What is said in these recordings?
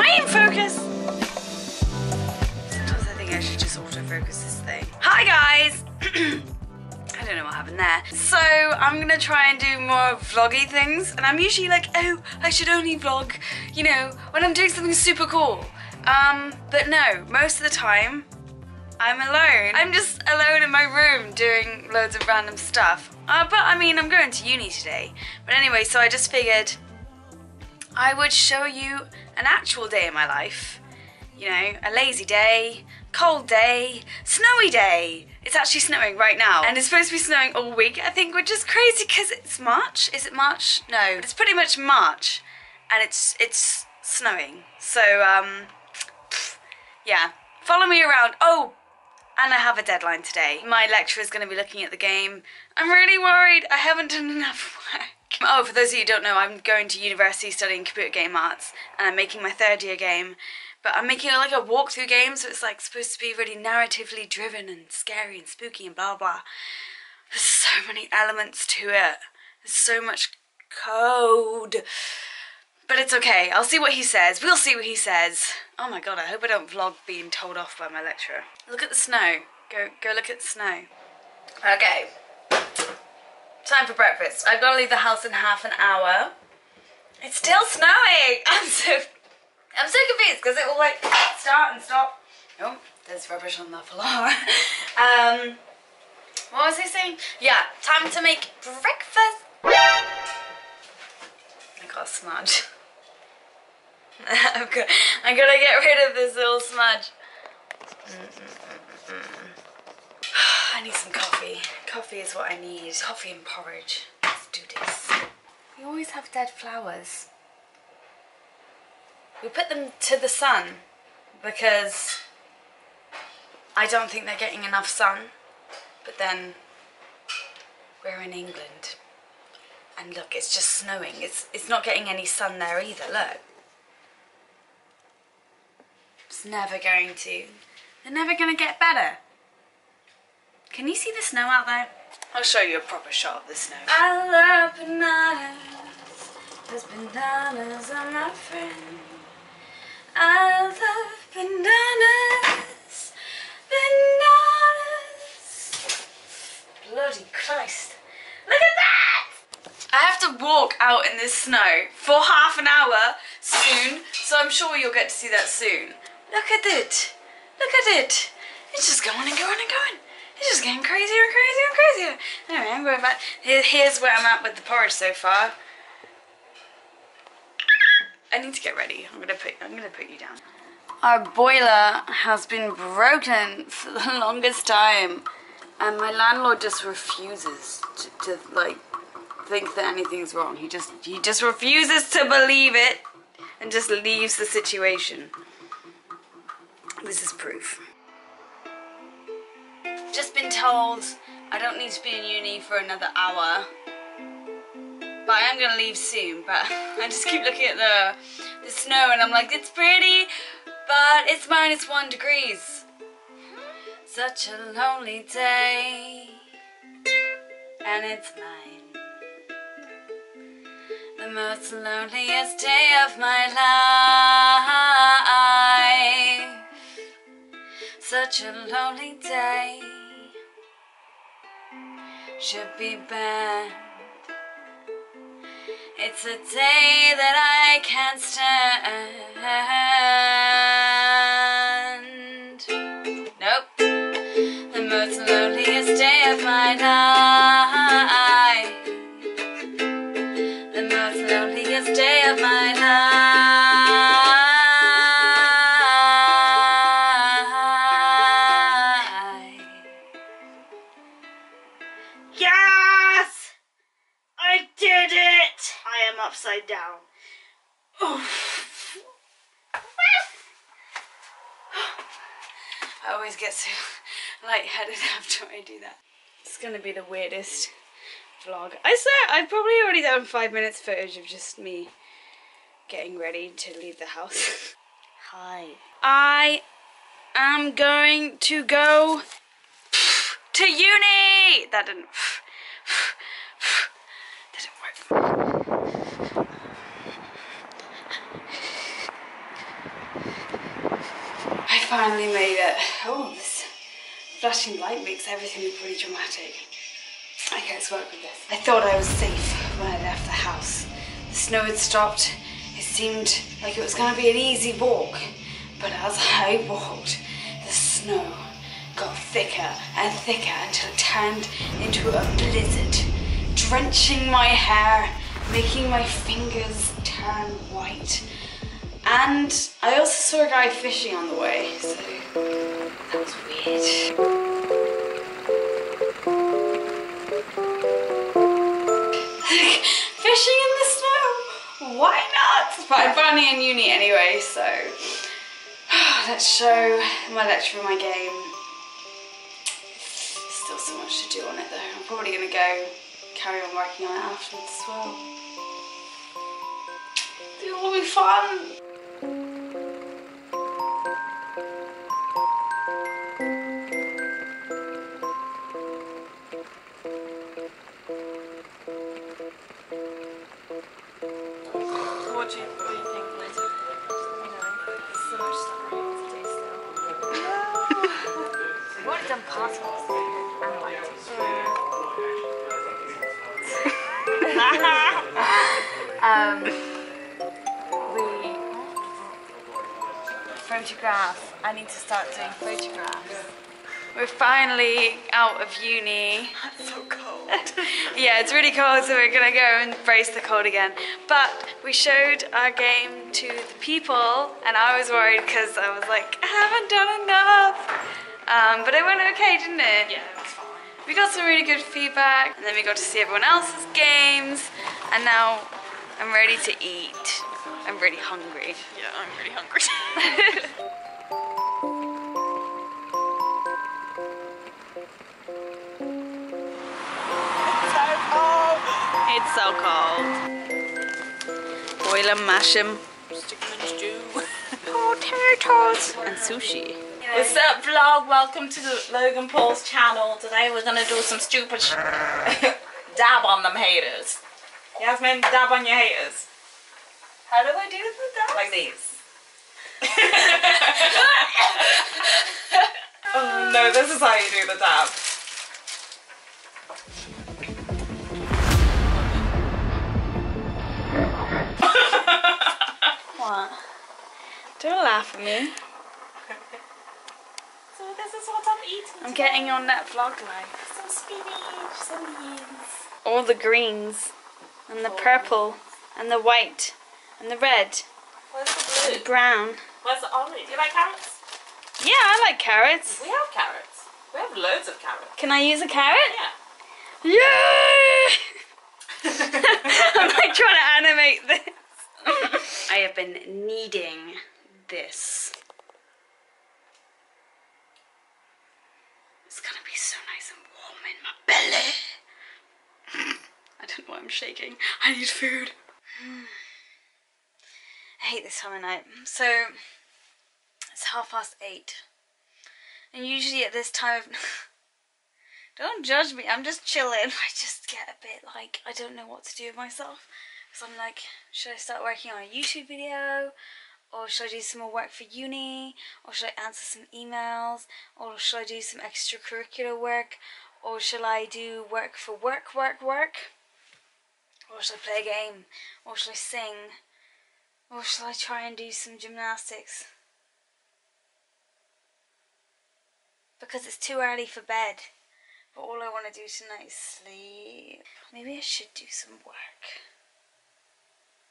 I in focus? Sometimes I think I should just autofocus this thing. Hi guys! I don't know what happened there. So I'm gonna try and do more vloggy things, and I'm usually like, oh, I should only vlog, you know, when I'm doing something super cool. But no, most of the time, I'm alone. I'm just alone in my room doing loads of random stuff. But I mean, I'm going to uni today. But anyway, so I just figured I would show you an actual day in my life. You know, a lazy day, cold day, snowy day. It's actually snowing right now. And it's supposed to be snowing all week, I think, which is crazy because it's March. Is it March? No, it's pretty much March. And it's snowing. So, yeah. Follow me around. Oh! And I have a deadline today. My lecturer is going to be looking at the game. I'm really worried. I haven't done enough work. Oh, for those of you who don't know, I'm going to university studying computer game arts, and I'm making my third year game. But I'm making it like a walkthrough game, so it's like supposed to be really narratively driven and scary and spooky and blah blah. There's so many elements to it. There's so much code. But it's okay. I'll see what he says. We'll see what he says. Oh my god, I hope I don't vlog being told off by my lecturer. Look at the snow. Go look at the snow. Okay. Time for breakfast. I've got to leave the house in half an hour. It's still snowing! I'm so confused because it will like start and stop. Oh, there's rubbish on the floor. What was I saying? Yeah, time to make breakfast. I got a smudge. I'm gonna get rid of this little smudge. I need some coffee. Coffee is what I need. Coffee and porridge. Let's do this. We always have dead flowers. We put them to the sun because I don't think they're getting enough sun. But then we're in England. And look, it's just snowing. It's not getting any sun there either, look. It's never going to. They're never going to get better. Can you see the snow out there? I'll show you a proper shot of the snow. I love bananas, 'cause bananas are my friend. I love bananas, bananas. Bloody Christ. Look at that! I have to walk out in this snow for half an hour soon, so I'm sure you'll get to see that soon. Look at it. Look at it. It's just going and going and going. It's just getting crazier and crazier and crazier. Anyway, I'm going back. Here's where I'm at with the porridge so far. I need to get ready. I'm gonna put you down. Our boiler has been broken for the longest time, and my landlord just refuses to like think that anything's wrong. He just refuses to believe it and just leaves the situation. This is proof. Just been told I don't need to be in uni for another hour. But I am going to leave soon, but I just keep looking at the snow and I'm like, it's pretty, but it's -1 degrees. Such a lonely day, and it's mine. The most loneliest day of my life. Such a lonely day. Should be banned. It's a day that I can't stand. Nope. The most loneliest day of my life. The most loneliest day of my life. Yes! I did it! I am upside down. Oof. I always get so lightheaded after I do that. It's gonna be the weirdest vlog. I swear, I've probably already done 5 minutes footage of just me getting ready to leave the house. Hi. I am going to go to uni! That didn't work. finally made it. Oh, this flashing light makes everything look really dramatic. Okay, let's work with this. I thought I was safe when I left the house. The snow had stopped. It seemed like it was going to be an easy walk. But as I walked, the snow got thicker and thicker until it turned into a blizzard, drenching my hair, making my fingers turn white. And I also saw a guy fishing on the way, so that was weird. Fishing in the snow? Why not? But I'm finally in uni anyway, so let's show my lecturer my game. Still so much to do on it though. I'm probably going to go carry on working on it afterwards as well. It will be fun. What do you think later? You know, there's so much stuff I need to do still. We've already done particles and lighting. Photograph. I need to start doing photographs. We're finally out of uni. That's so cold. Yeah, it's really cold, so we're gonna go and brace the cold again. But we showed our game to the people, and I was worried because I was like, I haven't done enough. But it went okay, didn't it? Yeah, it's fine. We got some really good feedback, and then we got to see everyone else's games, and now I'm ready to eat. I'm really hungry. Yeah, I'm really hungry. It's so cold. Boil 'em, mash 'em. Stick them in stew. Potatoes and sushi. What's up, vlog? Welcome to Logan Paul's channel. Today we're gonna do some stupid dab on them haters. Yasmin, dab on your haters. How do I do the dab? Like these. Oh no, this is how you do the dab. What? Don't laugh at me. So this is what I'm eating. I'm getting on that vlog life. Some spinach, some beans. All the greens, and the purple, and the white, and the red, Where's the and blue? the brown. Where's the orange? Do you like carrots? Yeah, I like carrots. We have carrots. We have loads of carrots. Can I use a carrot? Yeah. Yay! I'm like trying to animate this. I have been kneading this. It's gonna be so nice and warm in my belly. I don't know why I'm shaking. I need food. I hate this time of night. So it's 8:30. And usually at this time of don't judge me, I'm just chilling. I just get a bit like I don't know what to do with myself. Because I'm like, should I start working on a YouTube video? Or should I do some more work for uni? Or should I answer some emails? Or should I do some extracurricular work? Or shall I do work for work? Or should I play a game? Or should I sing? Or shall I try and do some gymnastics? Because it's too early for bed. But all I want to do tonight is sleep. Maybe I should do some work.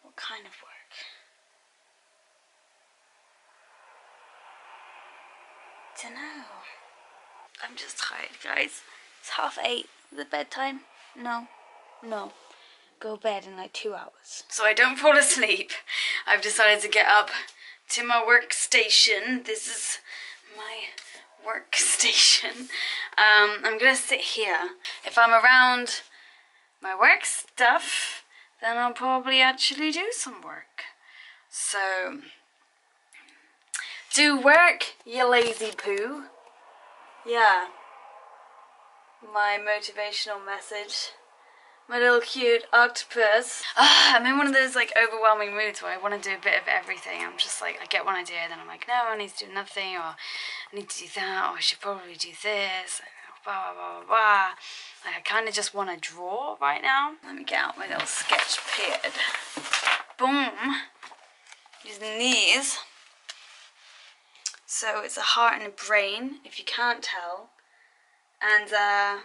What kind of work? Dunno. I'm just tired, guys. It's 8:30. Is it bedtime? No. No. Go bed in like 2 hours. So I don't fall asleep. I've decided to get up to my workstation. This is my workstation. I'm gonna sit here. If I'm around my work stuff, then I'll probably actually do some work. So, do work, you lazy poo. Yeah. My motivational message My little cute octopus. I'm in one of those like overwhelming moods where I want to do a bit of everything. I'm just like, I get one idea, then I'm like, no, I need to do nothing, or I need to do that, or I should probably do this, blah, blah, blah, blah. Like, I kind of just want to draw right now. Let me get out my little sketch pad. Boom. Using these. So it's a heart and a brain, if you can't tell. And I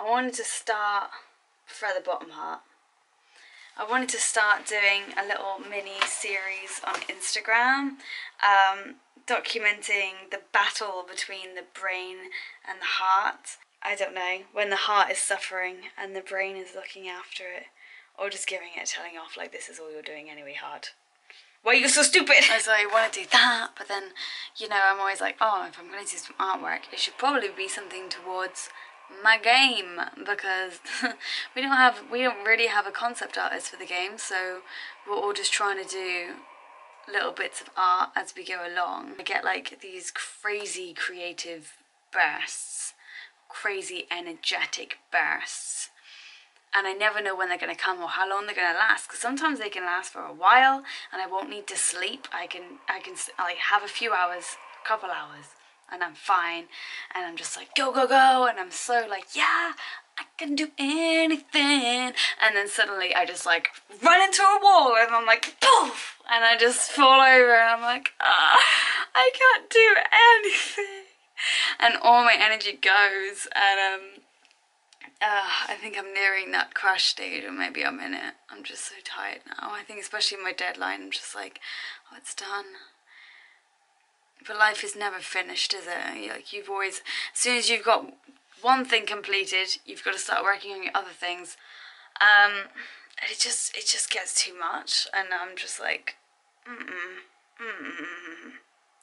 wanted to start for the bottom heart. I wanted to start doing a little mini series on Instagram, documenting the battle between the brain and the heart. I don't know, when the heart is suffering and the brain is looking after it, or just giving it a telling off like, this is all you're doing anyway, heart. Why are you so stupid? So I want to do that, but then, you know, I'm always like, oh, if I'm going to do some artwork, it should probably be something towards my game, because we don't really have a concept artist for the game, so we're all just trying to do little bits of art as we go along. I get like these crazy creative bursts, crazy energetic bursts, and I never know when they're going to come or how long they're going to last, because sometimes they can last for a while and I won't need to sleep. I can like have a few hours, a couple hours, and I'm fine, and I'm just like, go, go, go, and I'm so like, yeah, I can do anything, and then suddenly I just like run into a wall, and I'm like, poof, and I just fall over, and I'm like, I can't do anything, and all my energy goes, and I think I'm nearing that crash stage, or maybe I'm in it. I'm just so tired now. I think especially my deadline, I'm just like, oh, it's done. But life is never finished, is it? Like, you've always, as soon as you've got one thing completed, you've got to start working on your other things. It just gets too much, and I'm just like,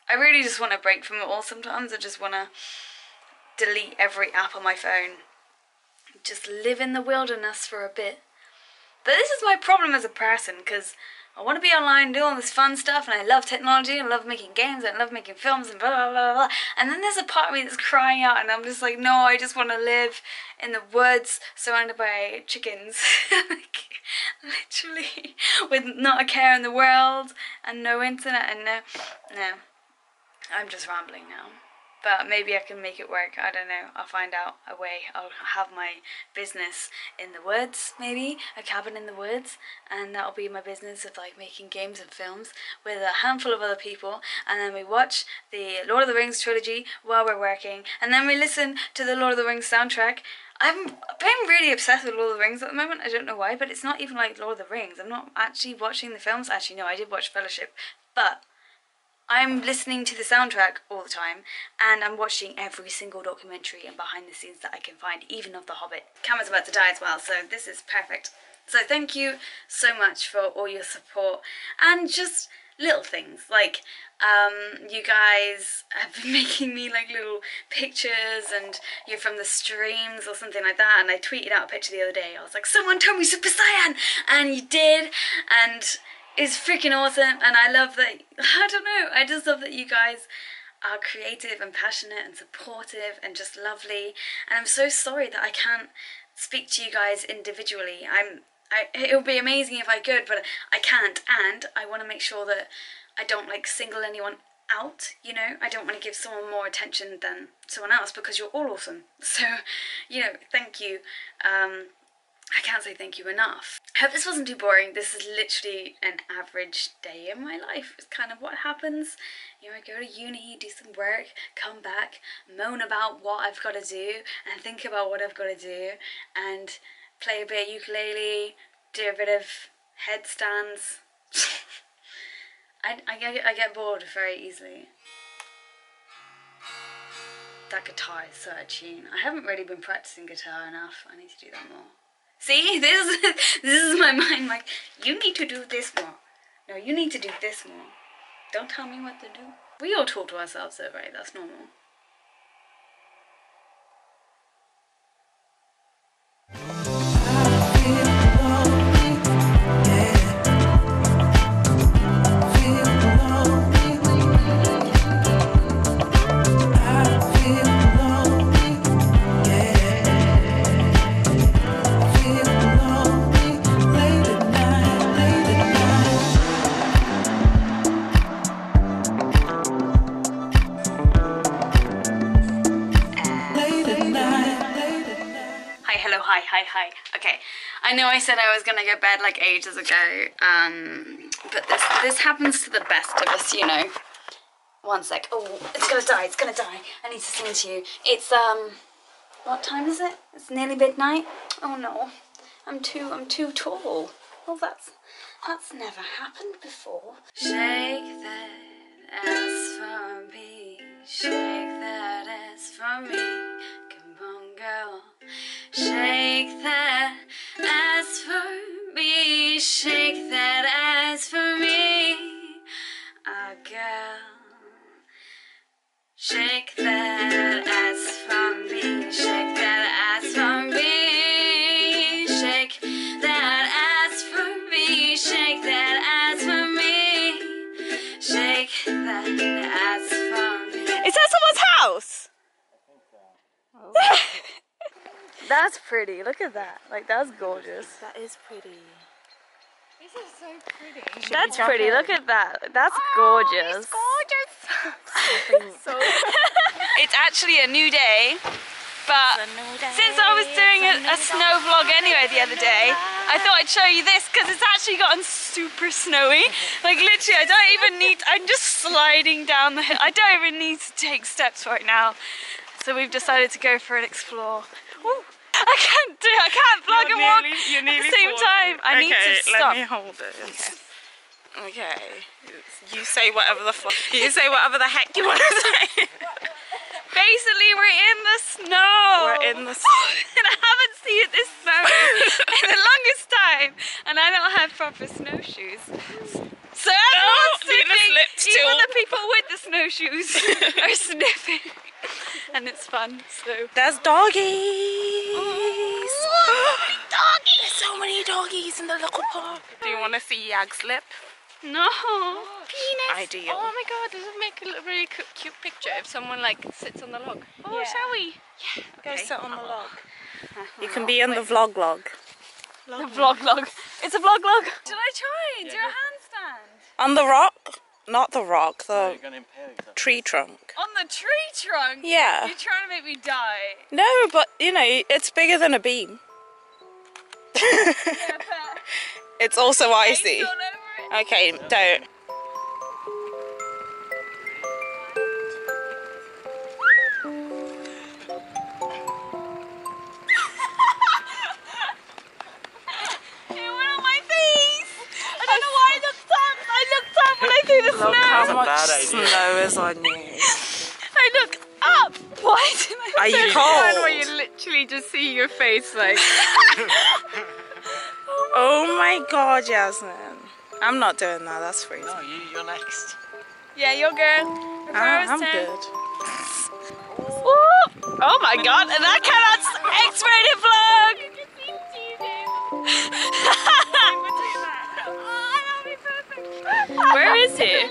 I really just want to break from it all sometimes. I just want to delete every app on my phone. Just live in the wilderness for a bit. But this is my problem as a person, because I want to be online and do all this fun stuff, and I love technology, and I love making games, and I love making films, and blah, blah, blah, blah. And then there's a part of me that's crying out, and I'm just like, no, I just want to live in the woods surrounded by chickens. Like, literally, with not a care in the world, and no internet, and no. I'm just rambling now. But maybe I can make it work. I don't know. I'll find out a way. I'll have my business in the woods, maybe. A cabin in the woods. And that'll be my business of like making games and films with a handful of other people. And then we watch the Lord of the Rings trilogy while we're working. And then we listen to the Lord of the Rings soundtrack. I'm really obsessed with Lord of the Rings at the moment. I don't know why. But it's not even like Lord of the Rings. I'm not actually watching the films. Actually, no, I did watch Fellowship. But I'm listening to the soundtrack all the time, and I'm watching every single documentary and behind the scenes that I can find, even of The Hobbit. Camera's about to die as well, so this is perfect. So thank you so much for all your support, and just little things, like you guys have been making me like little pictures, and you're from the streams or something like that, and I tweeted out a picture the other day. I was like, someone told me Super Saiyan, and you did, and it's freaking awesome. And I love that, I don't know, I just love that you guys are creative and passionate and supportive and just lovely. And I'm so sorry that I can't speak to you guys individually. It would be amazing if I could, but I can't, and I want to make sure that I don't like single anyone out, you know. I don't want to give someone more attention than someone else, because you're all awesome. So, you know, thank you. I can't say thank you enough. I hope this wasn't too boring. This is literally an average day in my life. It's kind of what happens. You know, I go to uni, do some work, come back, moan about what I've got to do, and think about what I've got to do, and play a bit of ukulele, do a bit of headstands. I get bored very easily. That guitar is so out of tune. I haven't really been practicing guitar enough. I need to do that more. See, this is my mind, like, you need to do this more. No, you need to do this more. Don't tell me what to do. We all talk to ourselves though, right? That's normal. Feel Hi. Okay, I know I said I was gonna go to bed like ages ago, but this happens to the best of us, you know. One sec. Oh, it's gonna die. I need to sing to you. It's what time is it? It's nearly midnight. Oh no, I'm too tall. Well, that's never happened before. Shake that ass for me. Shake that ass for me. Come on, girl. Shake that ass for me. Shake that ass for me. Ah, girl. Shake that ass for me. Shake that ass for me. Shake that ass for me. Shake that ass for me. Shake that ass for me. Is that someone's house? I think so. Oh. That's pretty. Look at that. Like, that's gorgeous. That is pretty. This is so pretty. That's pretty. Look at that. That's gorgeous. It's gorgeous. So It's actually a new day, but since I was doing a snow vlog anyway the other day, I thought I'd show you this because it's actually gotten super snowy. Like literally, I'm just sliding down the hill. I don't even need to take steps right now. So we've decided to go for an explore. Woo. I can't vlog and walk at the same time. I need to stop. Let me hold it. Okay. You say whatever the heck you want to say. Basically, we're in the snow. We're in the snow. And I haven't seen this snow in the longest time. And I don't have proper snowshoes. So everyone's sniffing. Even the people with the snowshoes are sniffing. And it's fun, so. There's doggies. Oh, doggies. There's so many doggies in the little park. Do you want to see Yag's lip? No. Penis. Ideal. Oh my god, does it make a really cute picture if someone like sits on the log? Oh, Yeah. shall we? Yeah. Go Okay. sit on the log. You can be in the vlog log. The vlog log. It's a vlog log. Should I try? Do a handstand. On the rock? Not the rock, the You're gonna impale yourself. tree trunk. On the tree trunk? Yeah. You're trying to make me die. No, but you know, it's bigger than a beam. Yeah, but It's also icy. ice all over it. Okay, don't. It went on my face. I don't know why I looked up. I looked up when I threw the Look snow. how a much bad idea. snow is on you. I looked up. Why did I? Are you One cold? where you literally just see your face like. Oh my god, Jasmine. I'm not doing that, that's freezing. No, you're next. Yeah, you're good. I'm good. Ooh. Oh my god, and that cannot X-rated vlog. Where is he?